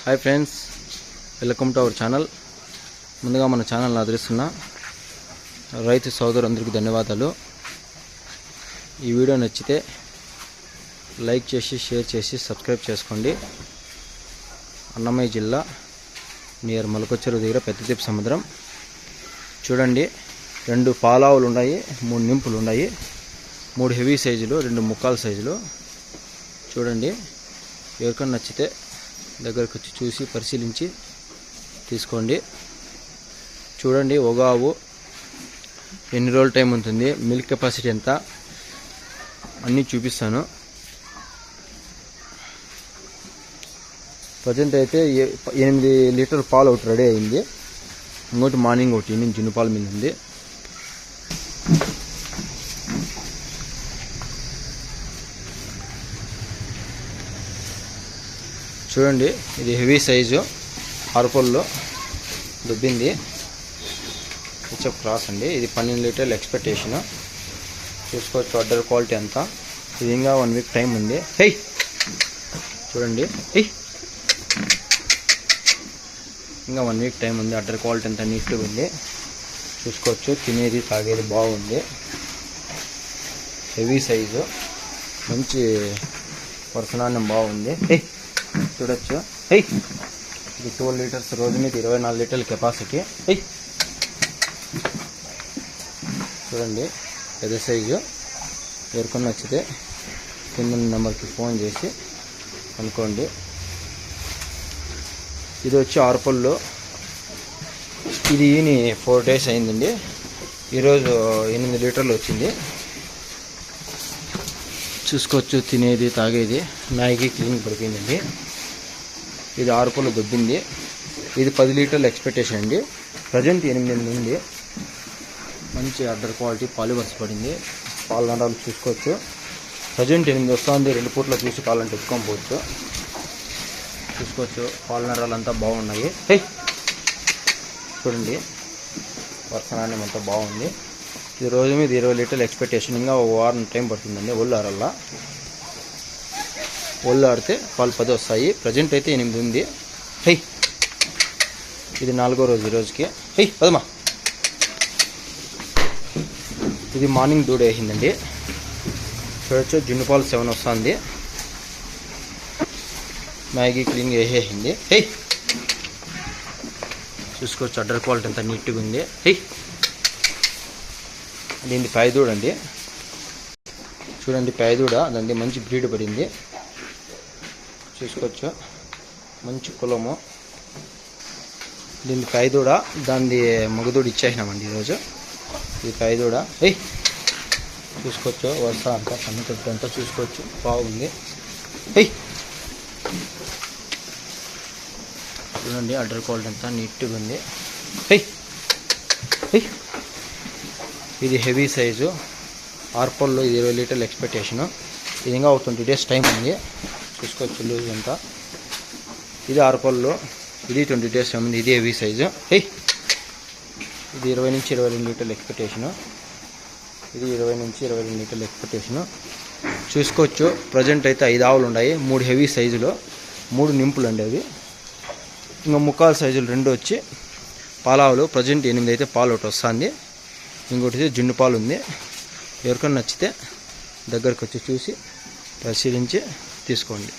Hi friends, welcome to our channel. ముందుగా మన ఛానల్ని ఆదరిస్తున్న రైతు సోదరులందరికీ ధన్యవాదాలు. ఈ వీడియో నచ్చితే లైక్ చేసి షేర్ చేసి సబ్స్క్రైబ్ చేసుకోండి. అన్నమయ్య జిల్లా నియర్ మలకొచ్చెరువు దగ్గర పెద్దదీప సముద్రం. చూడండి, 2 పాలావులు ఉన్నాయి, 3 నింపులు ఉన్నాయి, 3 హెవీ సైజులు, 2 ముక్కాల సైజులు. చూడండి, ఎవరికైనా నచ్చితే దగ్గరకు వచ్చి చూసి పరిశీలించి తీసుకోండి. చూడండి, ఒక ఆవు ఎన్ని రోజుల టైం ఉంటుంది, మిల్క్ కెపాసిటీ ఎంత అన్నీ చూపిస్తాను. ప్రజెంట్ అయితే 8 లీటర్ పాలు ఒకటి రెడీ అయింది. ఇంకోటి మార్నింగ్ ఒకటి నేను జున్ను పాలు మీద ఉంది. చూడండి, ఇది హెవీ సైజు, అరపల్లో దుబ్బింది. హెచ్ఎఫ్ క్రాస్ అండి. ఇది 12 లీటర్ల ఎక్స్పెక్టేషన్. చూసుకోవచ్చు అడ్డర్ క్వాలిటీ అంతా. ఇది ఇంకా 1 వీక్ టైం ఉంది. చూడండి, ఇంకా 1 వీక్ టైం ఉంది. అడ్డర్ క్వాలిటీ అంతా నీట్గా ఉంది. చూసుకోవచ్చు, తినేది తాగేది బాగుంది. హెవీ సైజు, మంచి వర్షనాన్యం బాగుంది. చూడొచ్చు, ఇది 12 లీటర్స్ రోజు మీద 24 లీటర్ల కెపాసిటీ. చూడండి, పెద్ద సైజు. ఎవరికన్నా నచ్చితే కింద నెంబర్కి ఫోన్ చేసి అనుకోండి. ఇది వచ్చి ఆరుపళ్ళు. ఇది 4 డేస్ అయిందండి. ఈరోజు 8 లీటర్లు వచ్చింది. చూసుకోవచ్చు, తినేది తాగేది మ్యాగీ క్లీన్ పడిపోయిందండి. ఇది 6 పళ్ళు దొబ్బింది. ఇది 10 లీటర్ల ఎక్స్పెక్టేషన్ అండి. ప్రజెంట్ 8 ఉంది. మంచి అడ్డర్ క్వాలిటీ పాలివర్స్ పడింది. పాల నరాలు చూసుకోవచ్చు. ప్రజెంట్ 8 వస్తుంది. 2 పూట్ల చూసి కావాలంటే ఎత్తుకోకపోవచ్చు. చూసుకోవచ్చు, పాల నరాలు అంతా బాగున్నాయి. చూడండి, వర్షనాన్యం అంతా బాగుంది. ఇది రోజు మీద 20 లీటర్ల ఎక్స్పెక్టేషన్. ఇంకా 1 వారం టైం పడుతుందండి. ఒళ్ళు ఆరల్లా. ఒళ్ళు ఆడితే పాలు 10 వస్తాయి. ప్రజెంట్ అయితే 8 ఉంది. ఇది 4వ రోజు ఈ రోజుకి. పదమా. ఇది మార్నింగ్ దూడ వేసిందండి. చూడొచ్చు, జున్ను పాలు 7 వస్తుంది. మ్యాగీ క్లీన్ వేసేసింది. చూసుకోవచ్చు, అడ్డర్ క్వాలిటీ అంతా నీట్గా ఉంది. దీన్ని పాయదూడ అండి. చూడండి, పాయదూడ దాన్ని మంచి బ్రీడ్ పడింది. చూసుకోవచ్చు, మంచి కులము. దీన్ని పాయదూడ, దాన్ని మగదూడ ఇచ్చేసినామండి ఈరోజు. ఇది పాయదూడ. చూసుకోవచ్చు, వరుస అంతా సన్నతొట్టు అంతా చూసుకోవచ్చు, బాగుంది. చూడండి, అడ్డర్ క్వాలిటీ అంతా నీట్గా ఉంది. ఇది హెవీ సైజు, ఆర్పల్లో. ఇది 20 లీటర్ల ఎక్స్పెక్టేషను. ఇది ఇంకా 20 డేస్ టైం ఉంది. చూసుకోవచ్చు, లూజ్ అంతా. ఇది ఆర్పల్లో. ఇది 20 డేస్ టైం ఉంది. ఇది హెవీ సైజు. ఇది 20 నుంచి 22 లీటర్ల ఎక్స్పెక్టేషను. ఇది 20 నుంచి 22 లీటర్ల ఎక్స్పెక్టేషను. చూసుకోవచ్చు, ప్రజెంట్ అయితే 5 ఆవులు ఉన్నాయి. 3 హెవీ సైజులో, 3 నింపులు అండి అవి. ఇంకా ముక్కాల సైజులు 2 వచ్చి పాలావులు. ప్రజెంట్ 8 అయితే పాలు ఒకటి వస్తుంది. ఇంకోటి జున్ను పాలు ఉంది. ఎవరికైనా నచ్చితే దగ్గరకు వచ్చి చూసి పరిశీలించి తీసుకోండి.